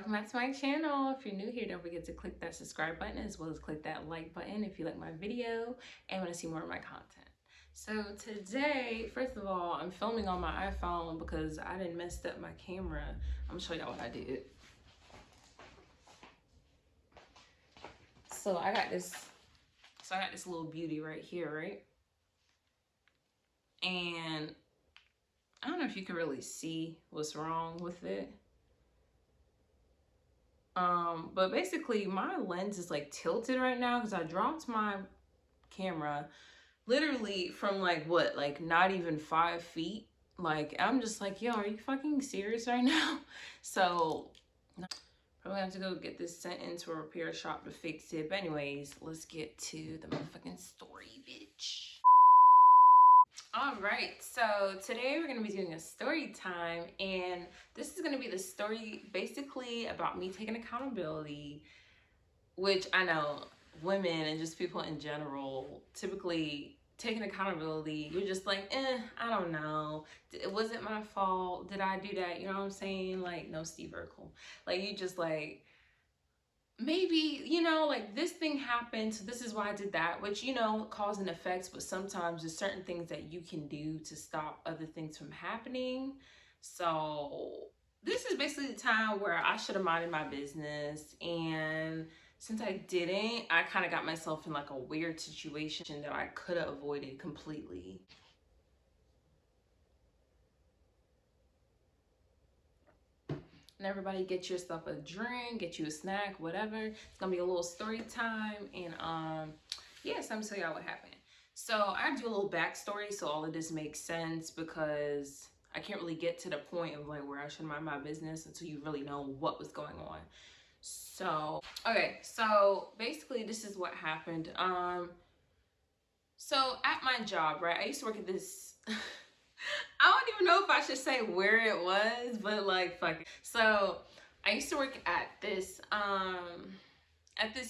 welcome back to my channel. If you're new here, don't forget to click that subscribe button as well as click that like button if you like my video and want to see more of my content. So today, first of all, I'm filming on my iPhone because I didn't mess up my camera. I'm gonna show y'all what I did. So I got this little beauty right here, right? And I don't know if you can really see what's wrong with it. But basically my lens is like tilted right now because I dropped my camera literally from like what, like not even 5 feet. Like I'm just like, yo, are you fucking serious right now? So probably have to go get this sent into a repair shop to fix it. But anyways, let's get to the motherfucking story, bitch. All right, so today we're gonna be doing a story time, and this is gonna be the story basically about me taking accountability, which I know women and just people in general typically taking accountability, you're just like, I don't know, it wasn't my fault, did I do that, you know what I'm saying? Like, no, Steve Urkel, like you just like, maybe, you know, like this thing happened, so this is why I did that, which, you know, cause and effects, but sometimes there's certain things that you can do to stop other things from happening. So this is basically the time where I should have minded my business, and since I didn't, I kind of got myself in like a weird situation that I could have avoided completely. And everybody get yourself a drink, get you a snack, whatever. It's gonna be a little story time, and yeah, so I'm gonna tell y'all what happened. So I do a little backstory so all of this makes sense, because I can't really get to the point of like where I should mind my business until you really know what was going on. So okay, so basically this is what happened. So at my job, right, I used to work at this I don't even know if I should say where it was, but like fuck it. So I used to work at this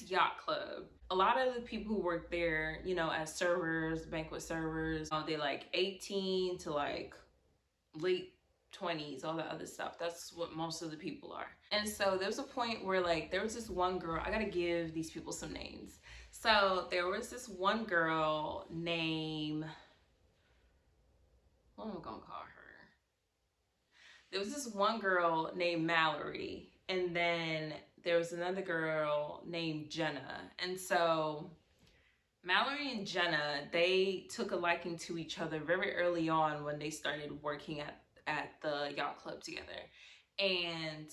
yacht club. A lot of the people who work there, you know, as servers, banquet servers, they like 18 to like late 20s, all that other stuff. That's what most of the people are. And so there was a point where like there was this one girl, I gotta give these people some names. So there was this one girl named, what am I gonna call her? There was this one girl named Mallory, and then there was another girl named Jenna. And so Mallory and Jenna, they took a liking to each other very early on when they started working at the yacht club together. And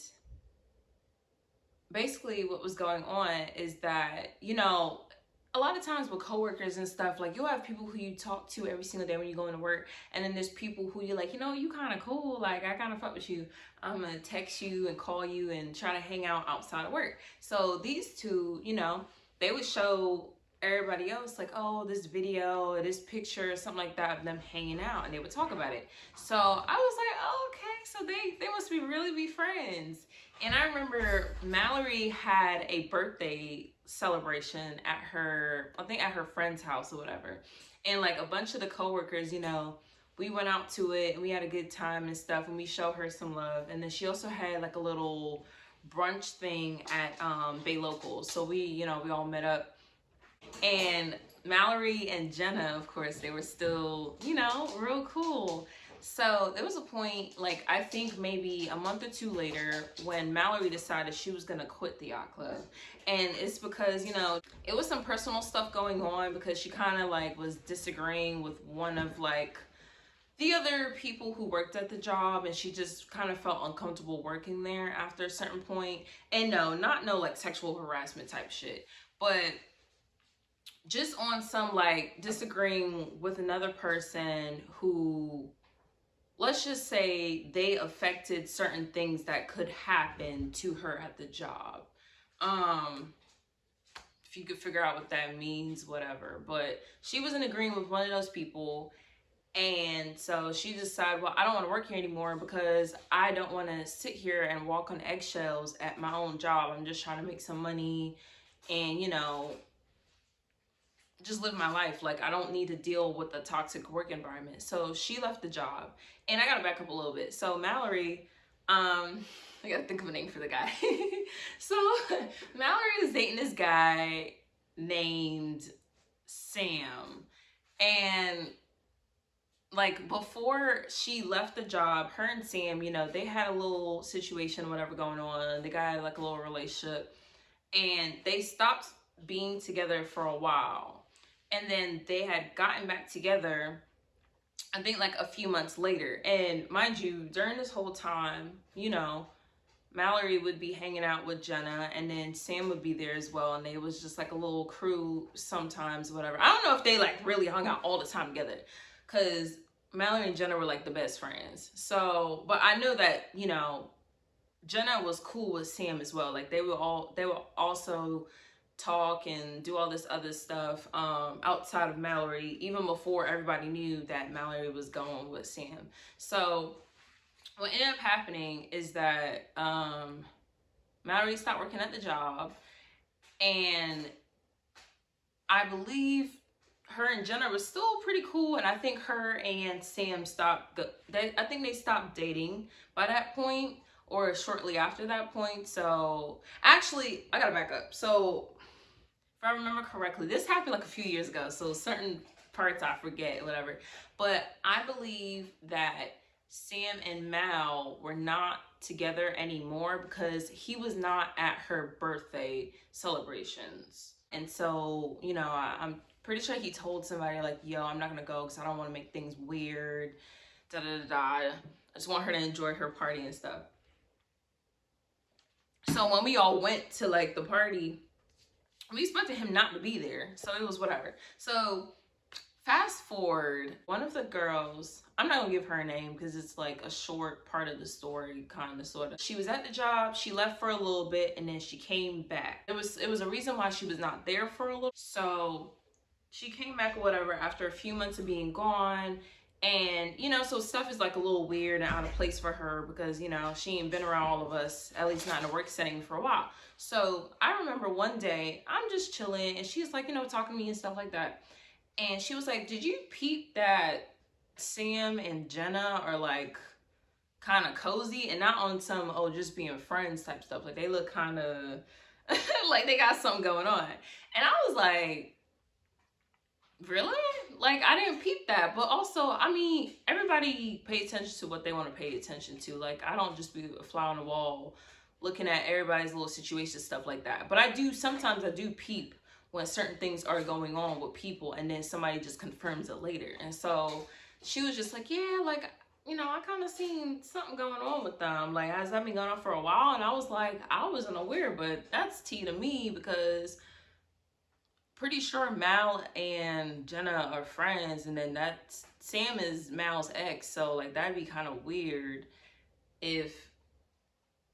basically what was going on is that, you know, a lot of times with coworkers and stuff, like you'll have people who you talk to every single day when you go into work, and then there's people who you're like, you know, you kind of cool, like I kind of fuck with you, I'm gonna text you and call you and try to hang out outside of work. So these two, you know, they would show everybody else like, oh, this video or this picture or something like that of them hanging out, and they would talk about it. So I was like, oh, okay, so they must be really be friends. And I remember Mallory had a birthday celebration at her, I think at her friend's house or whatever. And like a bunch of the coworkers, you know, we went out to it and we had a good time and stuff, and we showed her some love. And then she also had like a little brunch thing at Bay Local. So we, you know, we all met up. And Mallory and Jenna, of course, they were still, you know, real cool. So there was a point, like I think maybe a month or two later, when Mallory decided she was gonna quit the yacht club. And it's because, you know, it was some personal stuff going on, because she kind of like was disagreeing with one of like the other people who worked at the job, and she just kind of felt uncomfortable working there after a certain point. And no, not no like sexual harassment type shit, but just on some like disagreeing with another person who, let's just say, they affected certain things that could happen to her at the job. If you could figure out what that means, whatever. But she was in agreement with one of those people, and so she decided, well, I don't want to work here anymore because I don't want to sit here and walk on eggshells at my own job. I'm just trying to make some money and, you know, just live my life. Like, I don't need to deal with the toxic work environment. So she left the job. And I gotta back up a little bit. So Mallory, I gotta think of a name for the guy. So Mallory is dating this guy named Sam. And like before she left the job, her and Sam, you know, they had a little situation, whatever going on. The guy had like a little relationship, and they stopped being together for a while. And then they had gotten back together, I think like a few months later. And mind you, during this whole time, you know, Mallory would be hanging out with Jenna, and then Sam would be there as well, and they was just like a little crew sometimes, whatever. I don't know if they like really hung out all the time together, because Mallory and Jenna were like the best friends. So, but I know that, you know, Jenna was cool with Sam as well. Like they would also talk and do all this other stuff outside of Mallory, even before everybody knew that Mallory was going with Sam. So what ended up happening is that Mallory stopped working at the job, and I believe her and Jenna was still pretty cool, and I think her and Sam I think they stopped dating by that point, or shortly after that point. So actually, I gotta back up. So if I remember correctly, this happened like a few years ago, so certain parts I forget, whatever. But I believe that Sam and Mal were not together anymore because he was not at her birthday celebrations. And so, you know, I'm pretty sure he told somebody like, yo, I'm not gonna go because I don't want to make things weird, da da da da. I just want her to enjoy her party and stuff. So when we all went to like the party, we expected him not to be there, so it was whatever. So fast forward, one of the girls, I'm not gonna give her a name because it's like a short part of the story, kind of, sort of. She was at the job, she left for a little bit, and then she came back. It was a reason why she was not there for a little. So she came back or whatever after a few months of being gone. And, you know, so stuff is like a little weird and out of place for her because, you know, she ain't been around all of us, at least not in a work setting, for a while. So I remember one day I'm just chilling and she's like, you know, talking to me and stuff like that. And she was like, did you peep that Sam and Jenna are like kind of cozy and not on some, oh, just being friends type stuff. Like they look kind of like they got something going on. And I was like, really? Like I didn't peep that. But also, I mean, everybody pay attention to what they want to pay attention to. Like I don't just be a fly on the wall looking at everybody's little situation, stuff like that. But sometimes I do peep when certain things are going on with people and then somebody just confirms it later. And so she was just like, yeah, like, you know, I kind of seen something going on with them. Like, has that been going on for a while? And I was like, I wasn't aware, but that's tea to me because pretty sure Mal and Jenna are friends, and then Sam is Mal's ex, so like that'd be kind of weird if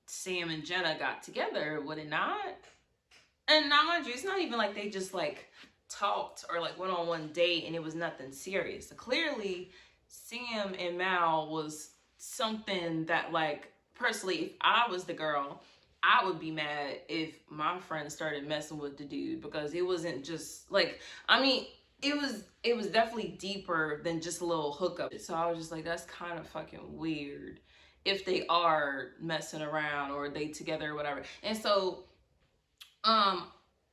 Sam and Jenna got together, would it not? And now, mind you, it's not even like they just like talked or like went on one date and it was nothing serious. So clearly, Sam and Mal was something that, like, personally, if I was the girl, I would be mad if my friend started messing with the dude, because it wasn't just like, I mean, it was definitely deeper than just a little hookup. So I was just like, that's kind of fucking weird if they are messing around or they together or whatever. And so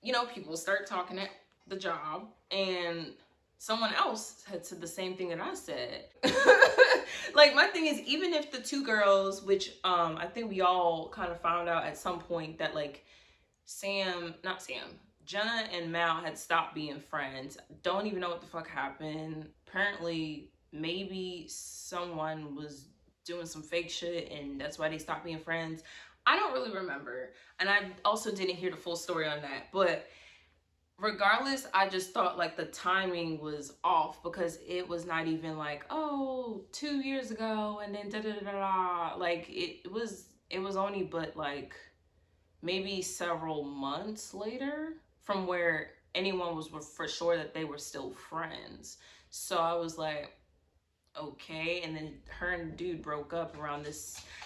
you know, people start talking at the job, and someone else had said the same thing that I said. Like, my thing is, even if the two girls, which I think we all kind of found out at some point that like Jenna and Mal had stopped being friends. Don't even know what the fuck happened. Apparently, maybe someone was doing some fake shit and that's why they stopped being friends. I don't really remember, and I also didn't hear the full story on that, but regardless, I just thought like the timing was off because it was not even like, oh, 2 years ago and then da da da da. Like it was only but like maybe several months later from where anyone was for sure that they were still friends. So I was like, okay. And then her and the dude broke up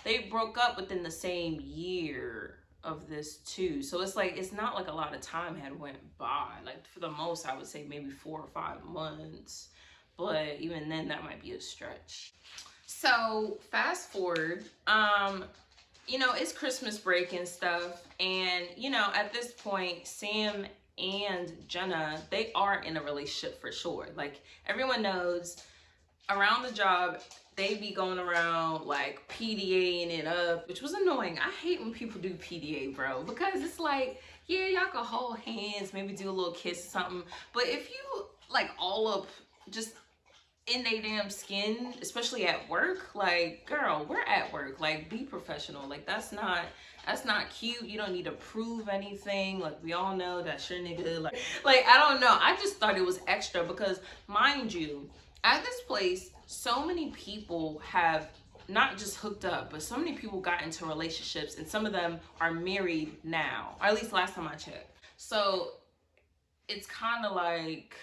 they broke up within the same year of this too. So it's like, it's not like a lot of time had went by. Like for the most, I would say maybe 4 or 5 months, but even then that might be a stretch. So fast forward, it's Christmas break and stuff. And, at this point, Sam and Jenna, they are in a relationship for sure. Like, everyone knows around the job, they be going around like PDAing it up, which was annoying. I hate when people do PDA, bro, because it's like, yeah, y'all can hold hands, maybe do a little kiss or something. But if you like all up just in they damn skin, especially at work, like, girl, we're at work. Like, be professional. Like, that's not cute. You don't need to prove anything. Like, we all know that's your nigga. Like I don't know. I just thought it was extra because, mind you, at this place, so many people have not just hooked up, but so many people got into relationships, and some of them are married now, or at least last time I checked. So it's kind of like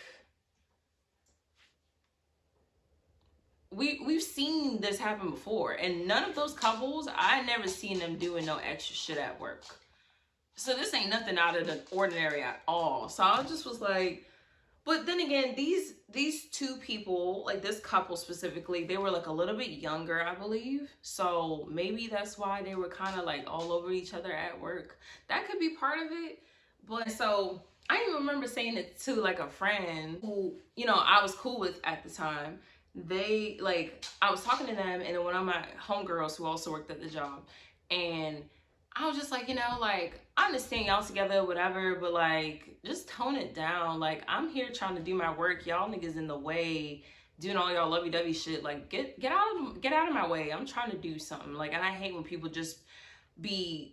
we've seen this happen before, and none of those couples, I never seen them doing no extra shit at work. So this ain't nothing out of the ordinary at all. So I just was like, but then again, these two people, like this couple specifically, they were like a little bit younger, I believe. So maybe that's why they were kind of like all over each other at work. That could be part of it. But so I even remember saying it to like a friend who, I was cool with at the time. They like, I was talking to them, and then one of my homegirls who also worked at the job, and I was just like, like, I understand y'all together, whatever, but like, just tone it down. Like, I'm here trying to do my work. Y'all niggas in the way, doing all y'all lovey-dovey shit. Like, get out of my way. I'm trying to do something. Like, and I hate when people just be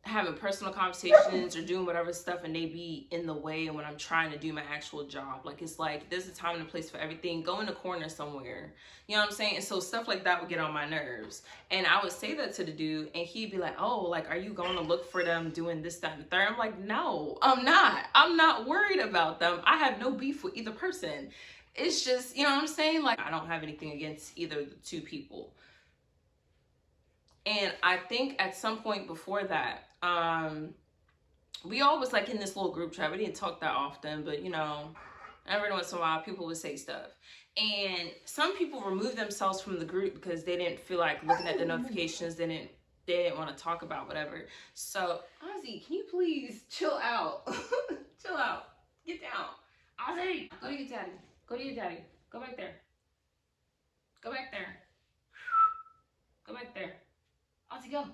having personal conversations or doing whatever stuff, and they be in the way when I'm trying to do my actual job. Like, it's like, there's a time and a place for everything. Go in the corner somewhere. You know what I'm saying? And so stuff like that would get on my nerves. And I would say that to the dude, and he'd be like, oh, like, are you going to look for them doing this, that, and the third? I'm like, no, I'm not. I'm not worried about them. I have no beef with either person. It's just, you know what I'm saying? Like, I don't have anything against either of the two people. And I think at some point before that, we all was like in this little group chat. We didn't talk that often, but every once in a while people would say stuff. And some people removed themselves from the group because they didn't feel like looking at the notifications. They didn't want to talk about whatever. So, Ozzy, can you please chill out? Chill out. Get down. Ozzy, go to your daddy. Go to your daddy. Go back there. Go back there. Go back there. Ozzy, go.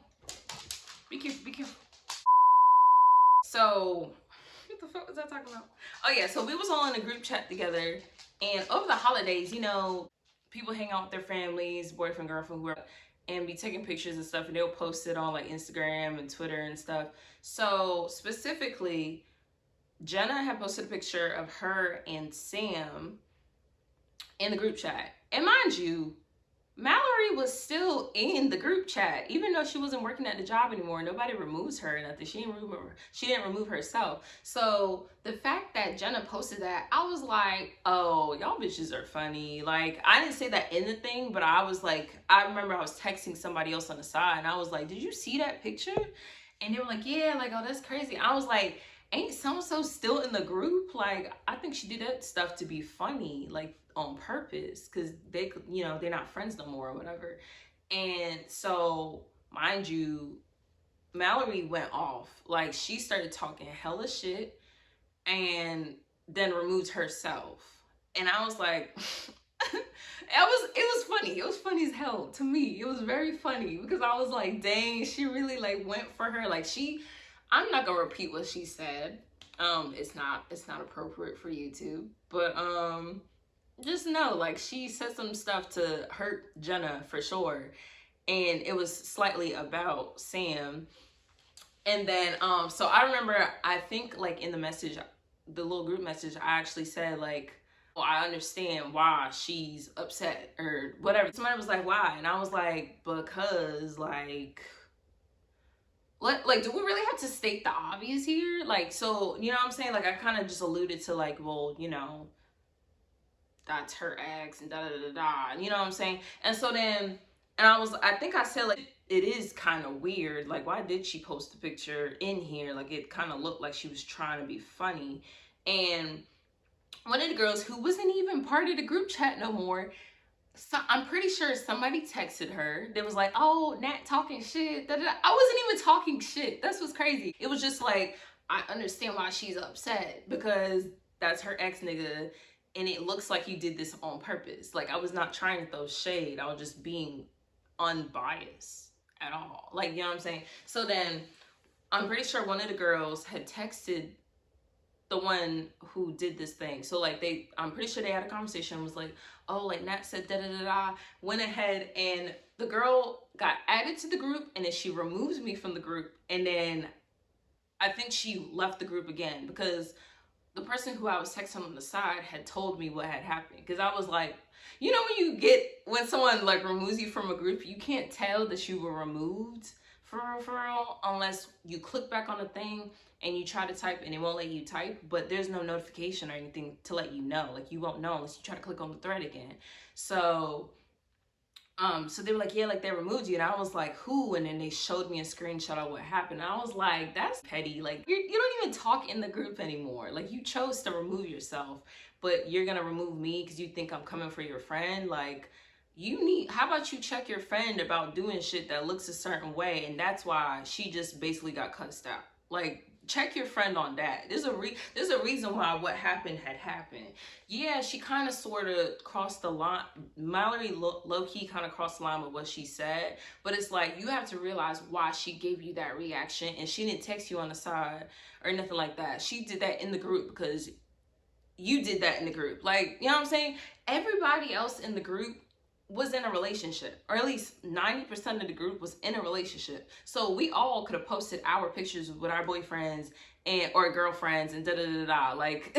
Be careful, be careful. So, what the fuck was I talking about? Oh yeah, so we was all in a group chat together, and over the holidays, people hang out with their families, boyfriend, girlfriend, whoever, and be taking pictures and stuff, and they'll post it on like Instagram and Twitter and stuff. So specifically, Jenna had posted a picture of her and Sam in the group chat. And mind you, Mallory was still in the group chat, even though she wasn't working at the job anymore. Nobody removes her or nothing. She didn't remove herself. So the fact that Jenna posted that, I was like, oh, y'all bitches are funny. Like, I didn't say that in the thing, but I was like, I remember I was texting somebody else on the side, and I was like, did you see that picture? And they were like, yeah, like, oh, that's crazy. I was like, ain't so-and-so still in the group? Like, I think she did that stuff to be funny, like, on purpose, because they, they're not friends no more or whatever. And so, mind you, Mallory went off. Like, she started talking hella shit and then removed herself. And I was like, it was funny. It was funny as hell to me. It was very funny because I was like, dang, she really like went for her. Like, I'm not gonna repeat what she said. It's not appropriate for YouTube, but just know, like, she said some stuff to hurt Jenna for sure, and it was slightly about Sam. And then so I remember, I think like in the message, the little group message, I actually said like, well, I understand why she's upset or whatever. Somebody was like, why? And I was like, because like, do we really have to state the obvious here? Like, so, you know what I'm saying? Like, I kind of just alluded to like, well, that's her ex and da-da-da-da, you know what I'm saying? And so then, and I think I said like, it is kind of weird. Like, why did she post the picture in here? Like, it kind of looked like she was trying to be funny. And one of the girls who wasn't even part of the group chat no more So I'm pretty sure somebody texted her. They was like, "Oh, Nat talking shit." Da, da, da. I wasn't even talking shit. That's what's crazy. It was just like, I understand why she's upset because that's her ex nigga, and it looks like you did this on purpose. Like I was not trying to throw shade. I was just being unbiased at all. Like, you know what I'm saying? So then I'm pretty sure one of the girls had texted the one who did this thing. So like I'm pretty sure they had a conversation, was like, oh, like Nat said da da da da, went ahead and the girl got added to the group, and then she removes me from the group, and then I think she left the group again because the person who I was texting on the side had told me what had happened. Because I was like, you know, when someone like removes you from a group, you can't tell that you were removed for real, unless you click back on the thing and you try to type and it won't let you type, but there's no notification or anything to let you know. Like you won't know unless you try to click on the thread again. So so they were like, yeah, like they removed you. And I was like, who? And then they showed me a screenshot of what happened. And I was like, that's petty. Like, you don't even talk in the group anymore. Like, you chose to remove yourself, but you're going to remove me because you think I'm coming for your friend. Like, how about you check your friend about doing shit that looks a certain way? And that's why she just basically got cussed out. Like, check your friend on that. There's a reason why what happened had happened. Yeah, she kind of sort of crossed the line. Mallory low-key kind of crossed the line with what she said, but it's like you have to realize why she gave you that reaction, and she didn't text you on the side or nothing like that. She did that in the group because you did that in the group. Like, you know what I'm saying? Everybody else in the group was in a relationship, or at least 90% of the group was in a relationship. So we all could have posted our pictures with our boyfriends and or girlfriends and da da da da. Like,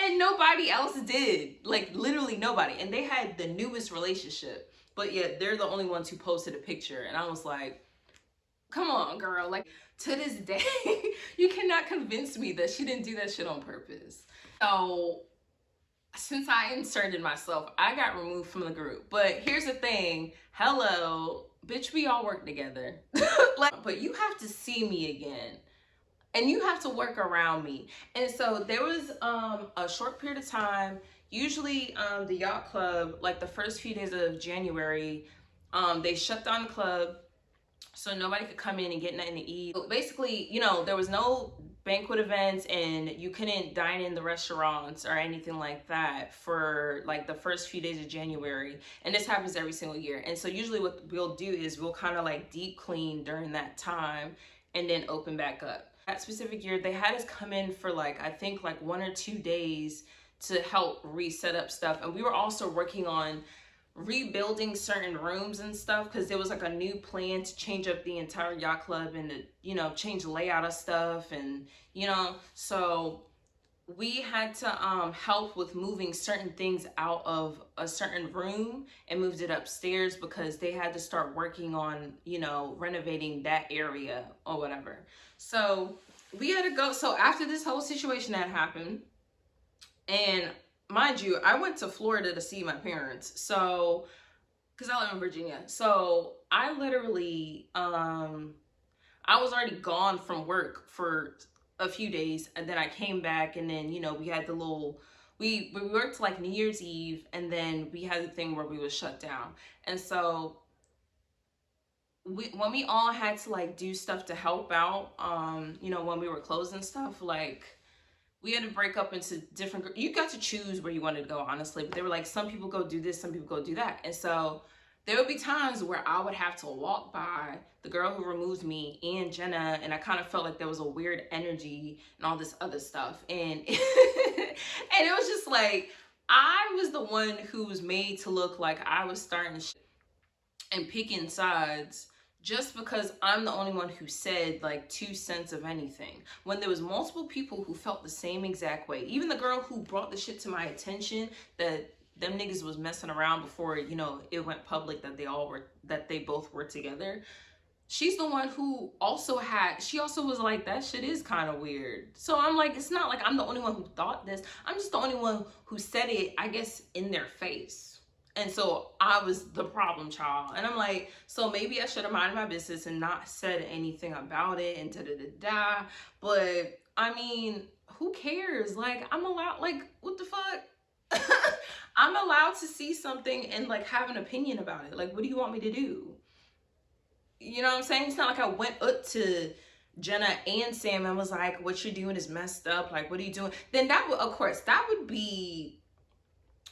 and nobody else did. Like, literally nobody. And they had the newest relationship, but yet they're the only ones who posted a picture. And I was like, come on, girl. Like, to this day, you cannot convince me that she didn't do that shit on purpose. So since I inserted myself, I got removed from the group. But here's the thing. Hello, bitch, we all work together. Like, but you have to see me again. And you have to work around me. And so there was a short period of time. Usually the yacht club, like the first few days of January, they shut down the club so nobody could come in and get nothing to eat. Basically, you know, there was no banquet events and you couldn't dine in the restaurants or anything like that for like the first few days of January. And this happens every single year. And so usually what we'll do is we'll kind of like deep clean during that time and then open back up. That specific year, they had us come in for like, I think like 1 or 2 days to help reset up stuff. And we were also working on rebuilding certain rooms and stuff because there was like a new plan to change up the entire yacht club and to, you know, change the layout of stuff. And, you know, so we had to help with moving certain things out of a certain room and moved it upstairs because they had to start working on, you know, renovating that area or whatever. So we had to go. So after this whole situation that happened, and mind you, I went to Florida to see my parents. So, because I live in Virginia. So I literally, I was already gone from work for a few days. And then I came back and then, you know, we had the little, we worked like New Year's Eve. And then we had the thing where we was shut down. And so when we all had to like do stuff to help out, you know, when we were closed and stuff, like, we had to break up into different, you got to choose where you wanted to go, honestly, but they were like, some people go do this, some people go do that. And so there would be times where I would have to walk by the girl who removed me and Jenna, and I kind of felt like there was a weird energy and all this other stuff. And, and it was just like, I was the one who was made to look like I was starting and picking sides just because I'm the only one who said like 2 cents of anything, when there was multiple people who felt the same exact way. Even the girl who brought the shit to my attention that them niggas was messing around before, you know, it went public that they both were together. She's the one who she also was like, that shit is kind of weird. So I'm like, it's not like I'm the only one who thought this. I'm just the only one who said it, I guess, in their face. And so I was the problem child. And I'm like, so maybe I should have minded my business and not said anything about it and da-da-da-da. But I mean, who cares? Like, I'm allowed, like, what the fuck? I'm allowed to see something and like have an opinion about it. Like, what do you want me to do? You know what I'm saying? It's not like I went up to Jenna and Sam and was like, what you're doing is messed up. Like, what are you doing? Then that would, of course, that would be,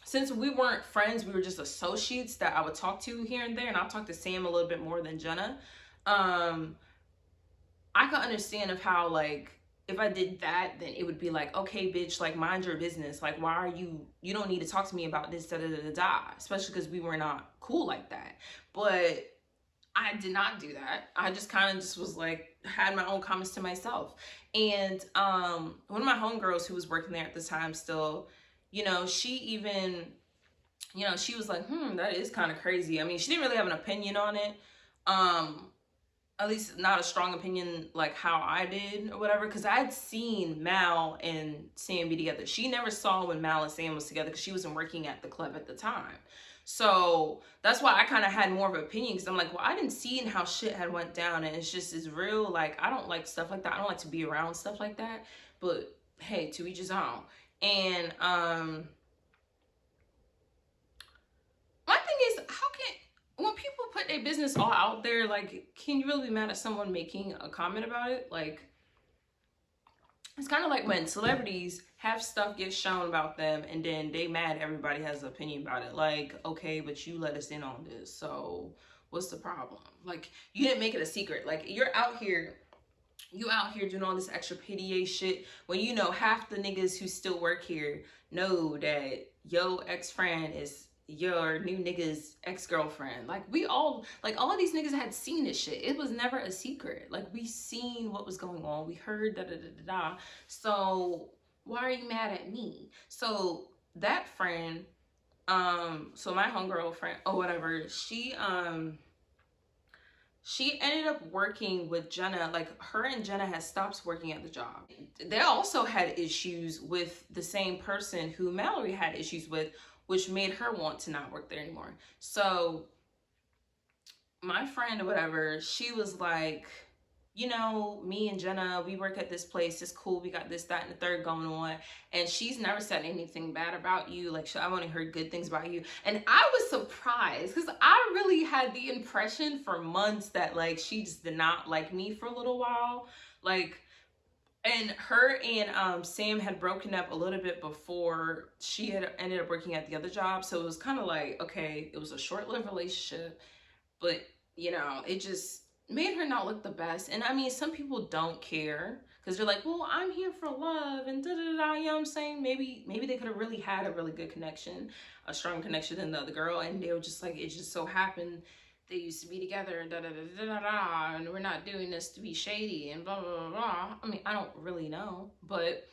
since we weren't friends, we were just associates that I would talk to here and there. And I'll talk to Sam a little bit more than Jenna. I could understand of how, like, if I did that, then it would be like, okay, bitch, like, mind your business. Like, why are you don't need to talk to me about this, da da da da da. Especially because we were not cool like that. But I did not do that. I just kind of just was like, had my own comments to myself. And one of my homegirls who was working there at the time still, you know, she even, you know, she was like, that is kind of crazy. I mean, she didn't really have an opinion on it. At least not a strong opinion like how I did or whatever, because I had seen Mal and Sam be together. She never saw when Mal and Sam was together because she wasn't working at the club at the time. So that's why I kind of had more of an opinion, because I'm like, well, I didn't see how shit had went down, and it's real. Like, I don't like stuff like that. I don't like to be around stuff like that. But hey, to each his own. And my thing is, how can, when people put their business all out there, like, can you really be mad at someone making a comment about it? Like, it's kind of like when celebrities have stuff get shown about them and then they mad everybody has an opinion about it. Like, okay, but you let us in on this, so what's the problem? Like, you didn't make it a secret. Like, you out here doing all this extra PDA shit when you know half the niggas who still work here know that your ex-friend is your new nigga's ex-girlfriend. Like, we all, like, all of these niggas had seen this shit. It was never a secret. Like, we seen what was going on. We heard da da da da da. So why are you mad at me? So that friend, so my homegirl friend or whatever, she ended up working with Jenna. Like, her and Jenna had stopped working at the job. They also had issues with the same person who Mallory had issues with, which made her want to not work there anymore. So my friend or whatever, she was like, you know, me and Jenna, we work at this place. It's cool. We got this, that, and the third going on. And she's never said anything bad about you. Like, I've only heard good things about you. And I was surprised because I really had the impression for months that, like, she just did not like me for a little while. Like, and her and Sam had broken up a little bit before she had ended up working at the other job. So it was kind of like, okay, it was a short-lived relationship, but, you know, it just made her not look the best. And I mean, some people don't care because they're like, well, I'm here for love and da-da-da, you know what I'm saying? Maybe they could have really had a really good connection, a strong connection than the other girl, and they were just like, it just so happened they used to be together, da da da da da, and we're not doing this to be shady and blah blah blah blah. I mean, I don't really know, but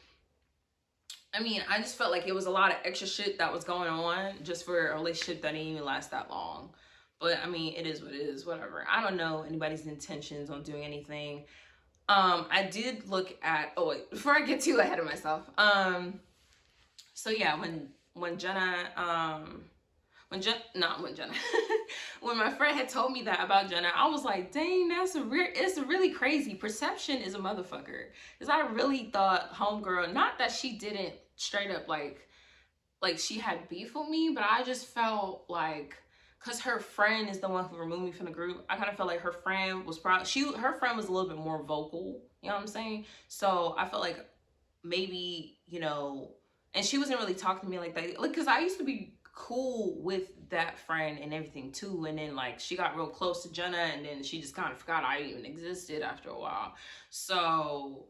I mean, I just felt like it was a lot of extra shit that was going on just for a relationship that didn't even last that long. But I mean, it is what it is, whatever. I don't know anybody's intentions on doing anything. I did look at, oh wait, before I get too ahead of myself. So yeah, when Jenna, when my friend had told me that about Jenna, I was like, dang, it's really crazy. Perception is a motherfucker. Because I really thought homegirl, not that she didn't straight up like she had beef with me, but I just felt like, because her friend is the one who removed me from the group, I kind of felt like her friend was her friend was a little bit more vocal, you know what I'm saying? So I felt like maybe, you know, and she wasn't really talking to me like that. Like, because I used to be cool with that friend and everything too, and then like she got real close to Jenna, and then she just kind of forgot I even existed after a while. So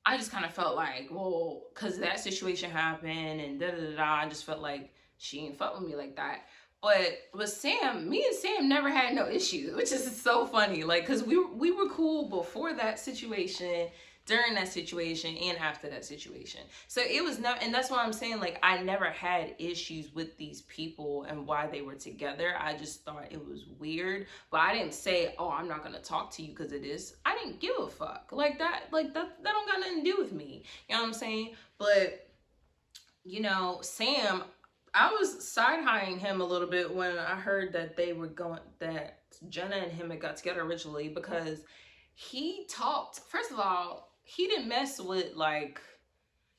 I just kind of felt like, well, because that situation happened and da da da da, I just felt like she ain't fuck with me like that. But with Sam, me and Sam never had no issues, which is so funny. Like, because we were cool before that situation, during that situation, and after that situation. So it was never, and that's why I'm saying, like, I never had issues with these people and why they were together. I just thought it was weird, but I didn't say, oh, I'm not gonna talk to you because it is. I didn't give a fuck. Like that don't got nothing to do with me. You know what I'm saying? But, you know, Sam, I was side-eyeing him a little bit when I heard that that Jenna and him had got together originally, because he talked, first of all, he didn't mess with, like,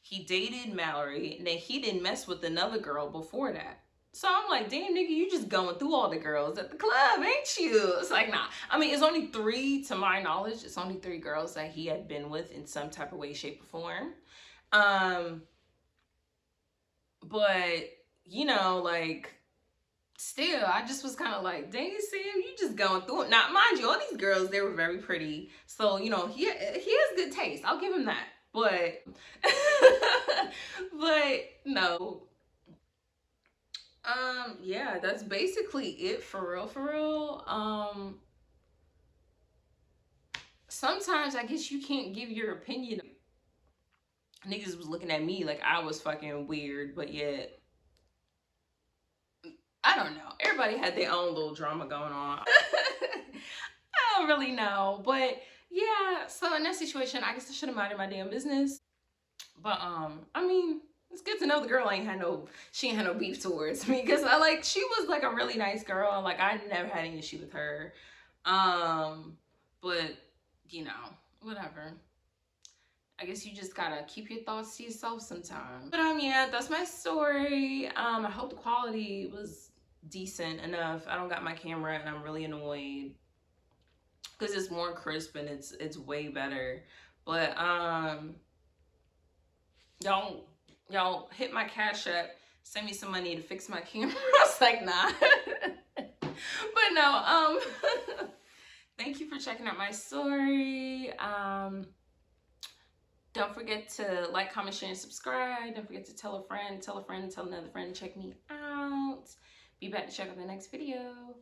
He dated Mallory, and then he didn't mess with another girl before that. So I'm like, damn, nigga, you just going through all the girls at the club, ain't you? It's like, nah. I mean, it's only three, to my knowledge, it's only three girls that he had been with in some type of way, shape, or form. But, you know, like, still, I just was kind of like, dang, Sam, you just going through it. Now, mind you, all these girls, they were very pretty. So, you know, he has good taste. I'll give him that. But, but no. Yeah, that's basically it for real, for real. Sometimes I guess you can't give your opinion. Niggas was looking at me like I was fucking weird, but yet, I don't know. Everybody had their own little drama going on. I don't really know, but yeah, so in that situation, I guess I should have minded my damn business. But I mean, it's good to know the girl ain't had no beef towards me, because she was like a really nice girl. Like, I never had any issue with her. But you know, whatever. I guess you just gotta keep your thoughts to yourself sometimes. But yeah, that's my story. I hope the quality was decent enough. I don't got my camera and I'm really annoyed because it's more crisp and it's way better. But y'all hit my Cash App, send me some money to fix my camera. I was like, nah. But no, thank you for checking out my story. Don't forget to like, comment, share, and subscribe. Don't forget to tell a friend, tell another friend to check me out. Be back to check out the next video.